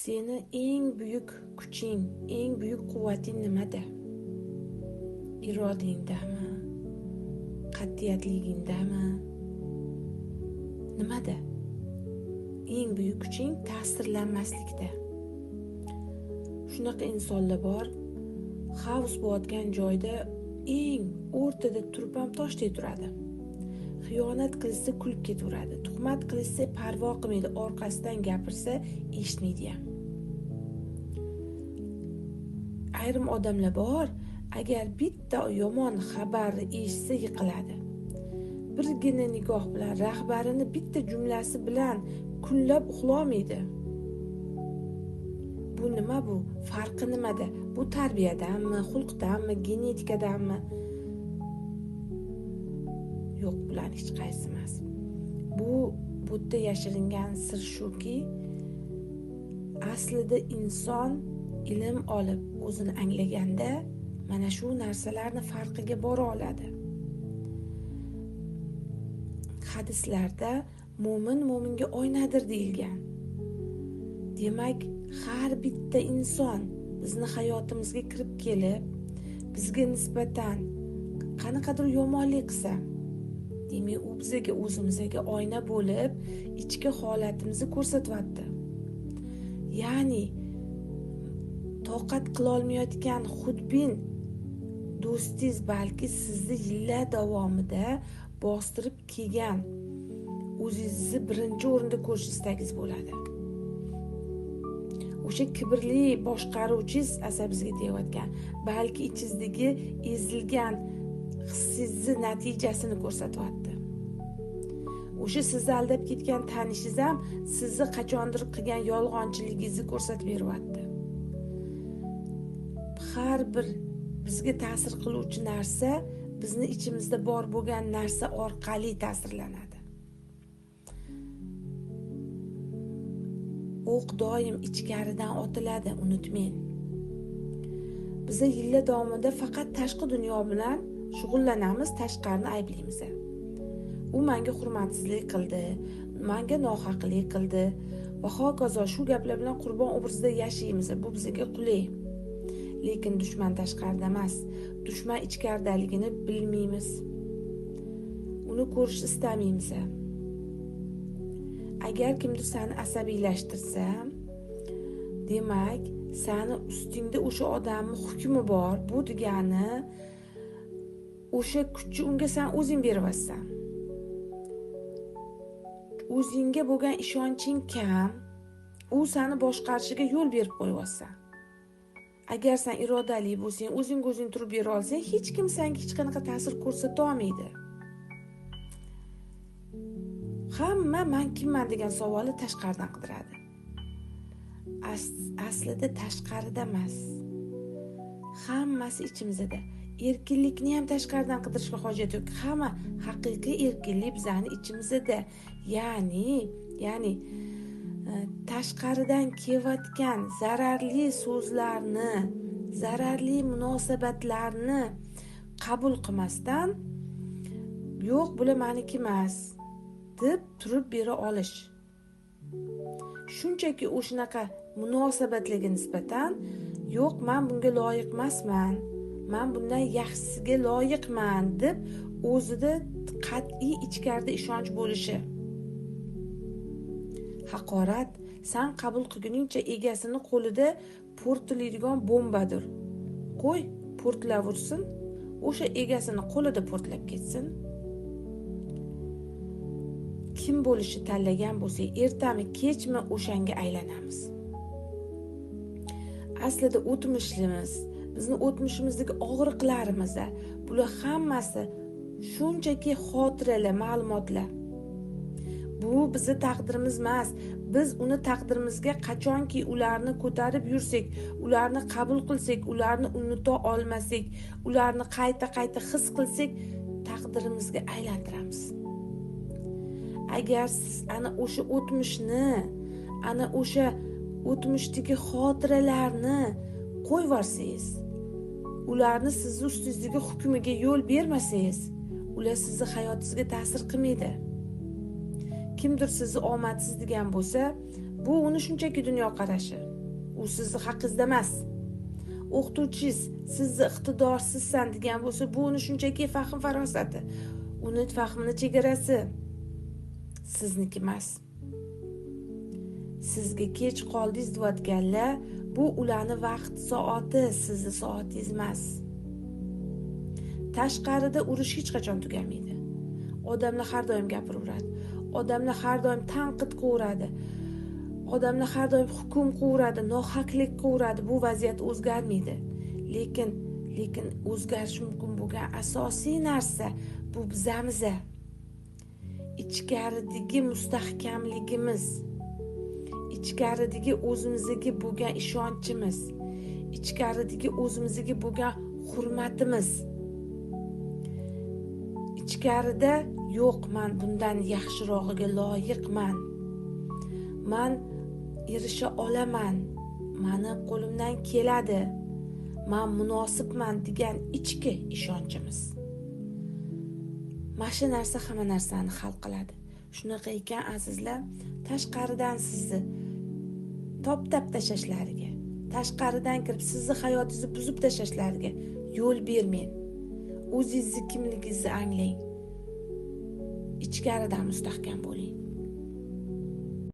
Seni eng buyuk kuching, eng buyuk quvvating nimada? Irodangdami? Qat'iyatligingdami? Nimada? Eng buyuk kuching ta'sirlanmaslikda. Shunaqa insonlar bor, xavf bo'layotgan joyda eng o'rtada turib ham toshdek turadi. Xiyonat qilsa kulib ketaveradi, tuhmat qilsa parvo qilmaydi, orqasidan gapirsa eshitmaydi ham. Ayrim odamlar bor, agar bitta yomon xabarni eshitsa yiqiladi. Birgina nigoh bilan rahbarini bitta jumlasi bilan kunlab uxlamaydi. Bu nima bu? Farqi nimada? Bu tarbiyadanmi, xulqdanmi, genetikadanmi? Yo'q, bular hech qaysi emas. Bu yerda yashiringan sir shuki, aslida inson ilm olib, o'zini anglaganda mana shu narsalarni farqiga bora oladi. Hadislarda mo'minga oynadir deyilgan. Demak, har bitta inson bizni hayotimizga kirib kelib, bizga nisbatan qanaqadir yomonlik qilsa, demak, u bizga o'zimizga oyna bo'lib, ichki holatimizni ko'rsatyapti. Ya'ni toqat qila olmayotgan xudbin do'stingiz balki sizni yillar davomida bostirib kelgan o'zingizni birinchi o'rinda ko'rish istagingiz bo'ladi. O'sha kibrli boshqaruvchingiz asabingizga tegayotgan, balki ichingizdagi ezilgan hissingizni natijasini ko'rsatyapti. O'sha sizni aldab ketgan tanishingiz ham sizni qachondir qilgan yolg'onchiligingizni ko'rsatib beryapti. Har bir bizga ta'sir qiluvchi narsa bizni ichimizda bor bo'lgan narsa orqali ta'sirlanadi. O'q doim ichkaridan otiladi, unutmang. Biz yillar davomida faqat tashqi dunyo bilan shug'ullanamiz, tashqarini ayblaymiz. U menga hurmatsizlik qildi, menga nohaqlik qildi va hokazo shu gaplar bilan qurbon obrazida yashaymiz. Bu bizga qulay. Lekin dushman tashqarida emas, dushman ichkaridaligini bilmaymiz. Uni ko'rish istamaymiz. Agar kimdir seni asabiylashtirsa, demak, seni ustingda o'sha odamning hukmi bor. Bu degani o'sha kuchni unga sen o'zing beryapsan. O'zingga bo'lgan ishonching kam, u seni boshqarishiga yo'l berib qo'yapsan. Agar sen irodali bo'lsang, o'zing turib bera olsang, hech kim senga hech qanaqa ta'sir ko'rsata olmaydi. Hamma men kimman degan savolni tashqaridan qidiradi. Aslida tashqarida emas. Hammasi ichimizda. Erkinlikni ham tashqaridan qidirishga hojat yo'q. Hamma haqiqiy erkinlik bizning ichimizda. Ya'ni tashqaridan kelayotgan zararli so'zlarni, zararli munosabatlarni qabul qilmasdan, yo'q, bular meniki emas deb turib bera olish. Shunchaki o'shanaqa munosabatlarga nisbatan, yo'q, men bunga loyiq emasman, men bundan yaxshisiga loyiqman deb o'zida qat'iy ichkarida ishonch bo'lishi. Haqorat sen qabul qilguningcha egasini qo'lida portlaydigan bombadir. Qo'y, portlaversin, o'sha egasini qo'lida portlab ketsin. Kim bo'lishi tanlagan bo'lsak, ertami, kechmi o'shanga aylanamiz. Aslida o'tmishimiz, bizni o'tmishimizdagi og'riqlarimiz, bular hammasi shunchaki xotiralar, ma'lumotlar. Bu bizni taqdirimiz emas. Biz uni taqdirimizga qachonki ularni ko'tarib yursak, ularni qabul qilsak, ularni unuta olmasak, ularni qayta his qilsak, taqdirimizga aylantiramiz. Agar siz ana o'sha o'tmishni, ana o'sha o'tmishdagi xotiralarni qo'yib yuborsangiz, ularni sizni ustingizdagi hukmiga yo'l bermasangiz, ular sizni hayotingizga ta'sir qilmaydi. Kimdir sizni omadsiz degan bo'lsa, bu uni shunchaki dunyoqarashi. u sizni haqingizda emas. O'qituvchingiz sizni iqtidorsizsan degan bo'lsa, bu uni shunchaki fahm farosati, uni fahmini chegarasi, sizniki emas. Sizga kech qoldingiz deyotganlar, bu ularni vaqt soati, sizni soatingiz emas. Tashqarida urush hech qachon tugamaydi. Odamlar har doim gapiraveradi. Odamlar har doim tanqid qilaveradi. Odamlar har doim hukm qilaveradi, nohaqlik qilaveradi. Bu vaziyat o'zgarmaydi. Lekin o'zgarish mumkin bo'lgan asosiy narsa bu bizamiz. Ichkaridagi mustahkamligimiz, ichkaridagi o'zimizga bo'lgan ishonchimiz, ichkaridagi o'zimizga bo'lgan hurmatimiz. Ichkarida yo'q, men bundan yaxshirog'iga loyiqman. Men erisha olaman. Meni qo'limdan keladi. Men munosibman degan ichki ishonchimiz. Mana shu narsa hamma narsani hal qiladi. Shunaqa ekan azizlar, tashqaridan sizni top-tap tashlashlariga, tashqaridan kirib sizni hayotingizni buzib tashlashlariga yo'l bermang. O'zingizni kimligingizni anglang. Ichkaridan mustahkam bo'ling.